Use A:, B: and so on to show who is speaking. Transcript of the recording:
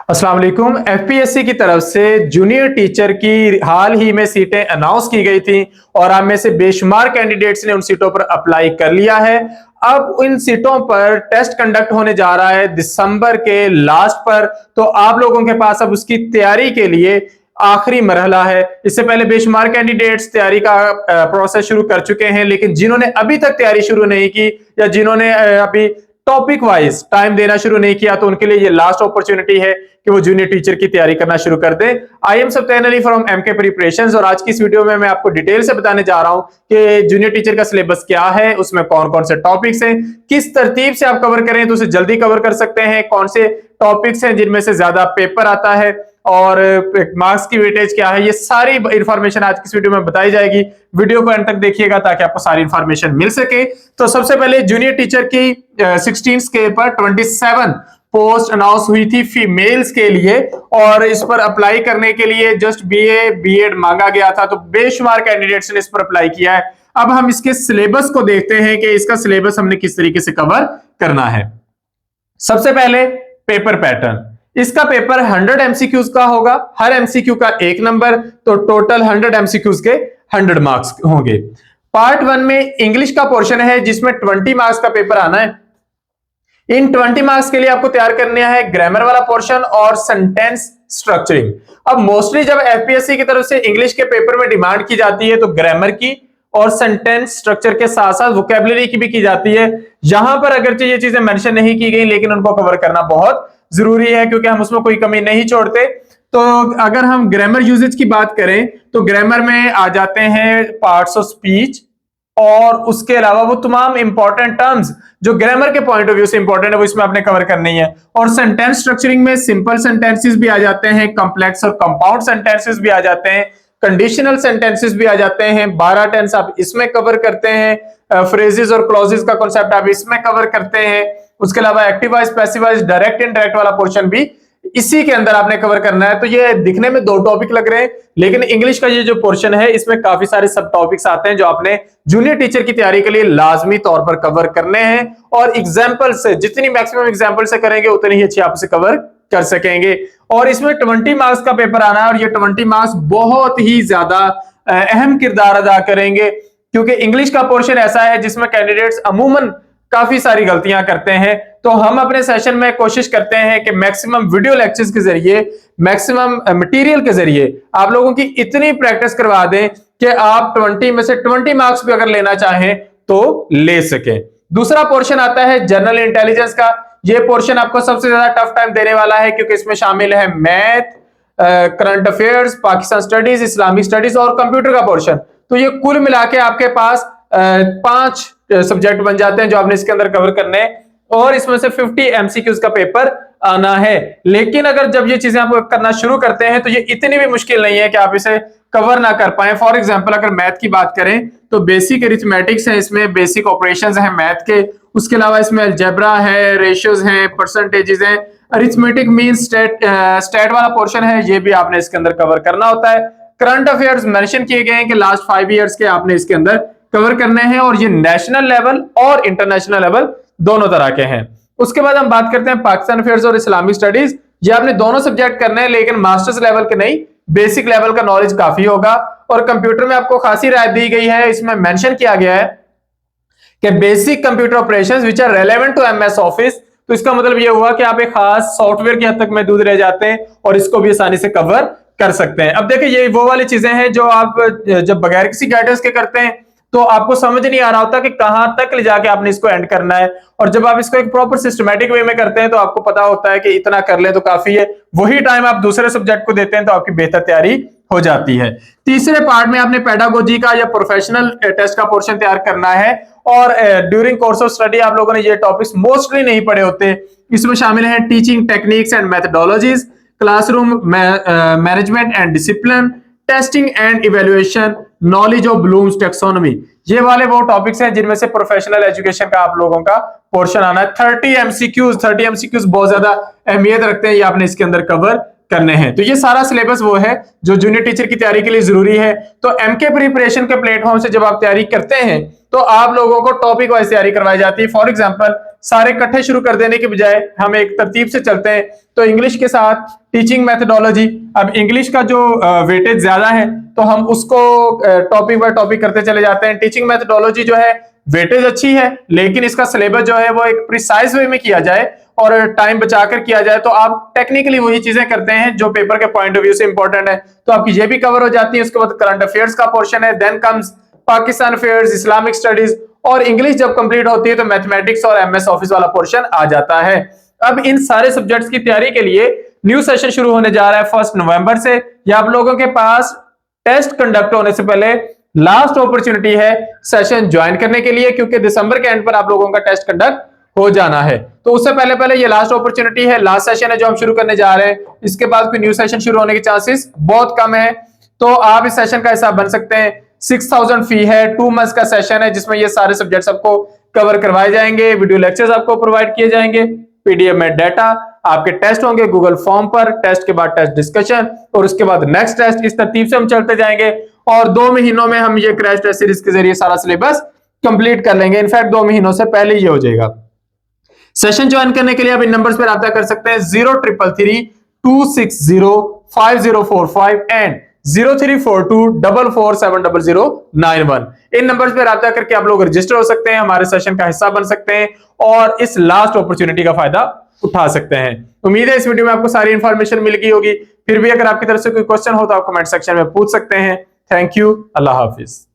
A: अस्सलाम वालेकुम। एफपीएससी की तरफ से जूनियर टीचर की हाल ही में सीटें अनाउंस की गई थी और आप में से बेशुमार कैंडिडेट्स ने उन सीटों पर अप्लाई कर लिया है। अब इन सीटों पर टेस्ट कंडक्ट होने जा रहा है दिसंबर के लास्ट पर, तो आप लोगों के पास अब उसकी तैयारी के लिए आखिरी मरहला है। इससे पहले बेशुमार कैंडिडेट्स तैयारी का प्रोसेस शुरू कर चुके हैं, लेकिन जिन्होंने अभी तक तैयारी शुरू नहीं की या जिन्होंने अभी टॉपिक वाइज टाइम देना शुरू नहीं किया, तो उनके लिए ये लास्ट अपॉर्चुनिटी है कि वो जूनियर टीचर की तैयारी करना शुरू कर दें। I am Satyen Ali from MK Preparations और आज की इस वीडियो में मैं आपको डिटेल से बताने जा रहा हूं कि जूनियर टीचर का सिलेबस क्या है, उसमें कौन कौन से टॉपिक्स हैं, किस तरतीब से आप कवर करें तो उसे जल्दी कवर कर सकते हैं, कौन से टॉपिक्स हैं जिनमें से ज्यादा पेपर आता है और मार्क्स की वेटेज क्या है। ये सारी इंफॉर्मेशन आज की इस वीडियो में बताई जाएगी। वीडियो को अंत तक देखिएगा ताकि आपको सारी इंफॉर्मेशन मिल सके। तो सबसे पहले जूनियर टीचर की 16 स्केल पर 27 पोस्ट अनाउंस हुई थी फीमेल्स के लिए और इस पर अप्लाई करने के लिए जस्ट बीए बीएड मांगा गया था, तो बेशुमार कैंडिडेट्स ने इस पर अप्लाई किया है। अब हम इसके सिलेबस को देखते हैं कि इसका सिलेबस हमने किस तरीके से कवर करना है। सबसे पहले पेपर पैटर्न, इसका पेपर 100 एमसीक्यूज का होगा, हर एमसीक्यू का 1 नंबर, तो टोटल 100 एमसीक्यूज के 100 मार्क्स होंगे। पार्ट 1 में इंग्लिश का पोर्शन है जिसमें 20 मार्क्स का पेपर आना है। इन 20 मार्क्स के लिए आपको तैयार करना है ग्रामर वाला पोर्शन और सेंटेंस स्ट्रक्चरिंग। अब मोस्टली जब एफपीएससी की तरफ से इंग्लिश के पेपर में डिमांड की जाती है तो ग्रामर की और सेंटेंस स्ट्रक्चर के साथ साथ वोकैबुलरी की भी की जाती है। यहां पर अगरचे ये चीजें मेंशन नहीं की गई लेकिन उनको कवर करना बहुत जरूरी है क्योंकि हम उसमें कोई कमी नहीं छोड़ते। तो अगर हम ग्रामर यूजेज की बात करें तो ग्रामर में आ जाते हैं पार्ट्स ऑफ स्पीच और उसके अलावा वो तमाम इंपॉर्टेंट टर्म्स जो ग्रामर के पॉइंट ऑफ व्यू से इंपॉर्टेंट है वो इसमें आपने कवर करनी है। और सेंटेंस स्ट्रक्चरिंग में सिंपल सेंटेंसेस भी आ जाते हैं, कॉम्प्लेक्स और कंपाउंड सेंटेंसेस भी आ जाते हैं, कंडीशनल सेंटेंसेस भी आ जाते हैं, 12 टेंस आप इसमें कवर करते हैं, फ्रेजेस और क्लॉजेस का कॉन्सेप्ट आप इसमें कवर करते हैं। उसके अलावा active voice, passive voice, direct indirect वाला पोर्शन भी इसी के अंदर आपने कवर करना है। तो ये दिखने में 2 टॉपिक लग रहे हैं लेकिन इंग्लिश का ये जो पोर्शन है इसमें काफी सारे सब टॉपिक्स आते हैं जो आपने जूनियर टीचर की तैयारी के लिए लाजमी तौर पर कवर करने हैं और एग्जाम्पल से जितनी मैक्सिमम एग्जाम्पल से करेंगे उतनी ही अच्छी आप इसे कवर कर सकेंगे। और इसमें 20 मार्क्स का पेपर आना है और ये 20 मार्क्स बहुत ही ज्यादा अहम किरदार अदा करेंगे क्योंकि इंग्लिश का पोर्शन ऐसा है जिसमें कैंडिडेट्स अमूमन काफी सारी गलतियां करते हैं। तो हम अपने सेशन में कोशिश करते हैं कि मैक्सिमम वीडियो लेक्चर्स के जरिए, मैक्सिमम मटेरियल के जरिए आप लोगों की इतनी प्रैक्टिस करवा दें कि आप 20 में से 20 मार्क्स भी अगर लेना चाहें तो ले सकें। दूसरा पोर्शन आता है जनरल इंटेलिजेंस का। ये पोर्शन आपको सबसे ज्यादा टफ टाइम देने वाला है क्योंकि इसमें शामिल है math, current affairs, Pakistan studies, Islamic studies और कंप्यूटर का पोर्शन। तो ये कुल मिला के आपके पास 5 सब्जेक्ट बन जाते हैं जो आपने इसके अंदर कवर करने हैं और इसमें से 50 एमसीक्यूज का पेपर आना है। लेकिन अगर जब ये चीजें आप करना शुरू करते हैं तो ये इतनी भी मुश्किल नहीं है कि आप इसे कवर ना कर पाए। फॉर एग्जांपल अगर मैथ की बात करें तो बेसिक अरिथमेटिक्स है, इसमें बेसिक ऑपरेशंस हैं मैथ के, उसके अलावा इसमें अलजेब्रा है, रेशियोज हैं, परसेंटेजेस हैं, अरिथमेटिक मीन स्टेट वाला पोर्शन है, ये भी आपने इसके अंदर कवर करना होता है। करंट अफेयर्स मेंशन किए गए हैं कि लास्ट 5 इयर्स के आपने इसके अंदर कवर करने हैं और ये नेशनल लेवल और इंटरनेशनल लेवल दोनों तरह के हैं। उसके बाद हम बात करते हैं पाकिस्तान अफेयर्स और इस्लामिक स्टडीज। ये आपने दोनों सब्जेक्ट करने हैं लेकिन मास्टर्स लेवल के नहीं, बेसिक लेवल का नॉलेज काफी होगा। और कंप्यूटर में आपको खासी राय दी गई है, इसमें मेंशन किया गया है कि basic computer operations which are relevant to MS Office. तो इसका मतलब ये हुआ कि आप एक खास सॉफ्टवेयर की हद तक महदूद रह जाते हैं और इसको भी आसानी से कवर कर सकते हैं। अब देखिए ये वो वाली चीजें हैं जो आप जब बगैर किसी गाइडेंस के करते हैं तो आपको समझ नहीं आ रहा होता कि कहां तक ले जाके आपने इसको एंड करना है, और जब आप इसको एक प्रॉपर सिस्टमैटिक वे में करते हैं तो आपको पता होता है कि इतना कर ले तो काफी है। वही टाइम आप दूसरे सब्जेक्ट को देते हैं तो आपकी बेहतर तैयारी हो जाती है। तीसरे पार्ट में आपने पेडागोजी का या प्रोफेशनल टेस्ट का पोर्शन तैयार करना है और ड्यूरिंग कोर्स ऑफ स्टडी आप लोगों ने ये टॉपिक्स मोस्टली नहीं पढ़े होते। इसमें शामिल है teaching techniques and methodologies, classroom management and discipline, testing and evaluation, knowledge of Bloom's taxonomy. ये वाले वो टॉपिक्स हैं जिनमें से प्रोफेशनल एजुकेशन का आप लोगों का पोर्शन आना है। 30 एमसीक्यूज बहुत ज्यादा अहमियत रखते हैं, ये आपने इसके अंदर कवर करने हैं। तो ये सारा सिलेबस वो है जो जूनियर टीचर की तैयारी के लिए जरूरी है। तो एमके प्रिपरेशन के प्लेटफॉर्म से जब आप तैयारी करते हैं तो आप लोगों को टॉपिक वाइज तैयारी करवाई जाती है। फॉर एग्जांपल सारे इकट्ठे शुरू कर देने के बजाय हम एक तरतीब से चलते हैं। तो इंग्लिश के साथ टीचिंग मेथोडोलॉजी, अब इंग्लिश का जो वेटेज ज्यादा है तो हम उसको टॉपिक बाय टॉपिक करते चले जाते हैं। टीचिंग मेथोडोलॉजी जो है वेटेज अच्छी है, लेकिन इसका सिलेबस जो है वो एक प्रिसाइज वे में किया जाए और टाइम बचाकर किया जाए तो आप टेक्निकली वही चीजें करते हैं जो पेपर के पॉइंट ऑफ व्यू से इंपॉर्टेंट है। तो आपकी ये भी कवर हो जाती है। उसके बाद करंट अफेयर्स का पोर्शन है, then comes Pakistan affairs, Islamic studies, और इंग्लिश जब कंप्लीट होती है तो मैथमेटिक्स और एमएस ऑफिस वाला पोर्शन आ जाता है। अब इन सारे सब्जेक्ट्स की तैयारी के लिए न्यू सेशन शुरू होने जा रहा है 1 नवंबर से। या आप लोगों के पास टेस्ट कंडक्ट होने से पहले लास्ट अपॉर्चुनिटी है सेशन ज्वाइन करने के लिए, क्योंकि दिसंबर के एंड पर आप लोगों का टेस्ट कंडक्ट हो जाना है। तो उससे पहले पहले ये लास्ट अपॉर्चुनिटी है, लास्ट सेशन है जो हम शुरू करने जा रहे हैं। इसके बाद कोई न्यू सेशन शुरू होने के चांसेस बहुत कम है। तो आप इस सेशन का हिस्सा बन सकते हैं। 6000 फी है, 2 मंथ्स का सेशन है जिसमें ये सारे सब्जेक्ट्स आपको कवर करवाए जाएंगे, वीडियो लेक्चर्स आपको प्रोवाइड किए जाएंगे, पीडीएफ में डाटा, आपके टेस्ट होंगे गूगल फॉर्म पर, टेस्ट के बाद टेस्ट डिस्कशन और उसके बाद नेक्स्ट टेस्ट। इस तरतीब से हम चलते जाएंगे और 2 महीनों में हम ये क्रैश टेस्ट सीरीज के जरिए सारा सिलेबस कंप्लीट कर लेंगे। इनफैक्ट 2 महीनों से पहले ये हो जाएगा। सेशन ज्वाइन करने के लिए आप इन नंबर्स पर रब्ता कर सकते हैं 0333-260-5045 एंड 0342447091। इन नंबर्स पे रब्ता करके आप लोग रजिस्टर हो सकते हैं, हमारे सेशन का हिस्सा बन सकते हैं और इस लास्ट अपॉर्चुनिटी का फायदा उठा सकते हैं। उम्मीद है इस वीडियो में आपको सारी इंफॉर्मेशन मिल गई होगी। फिर भी अगर आपकी तरफ से कोई क्वेश्चन हो तो आप कमेंट सेक्शन में पूछ सकते हैं। Thank you, Allah Hafiz.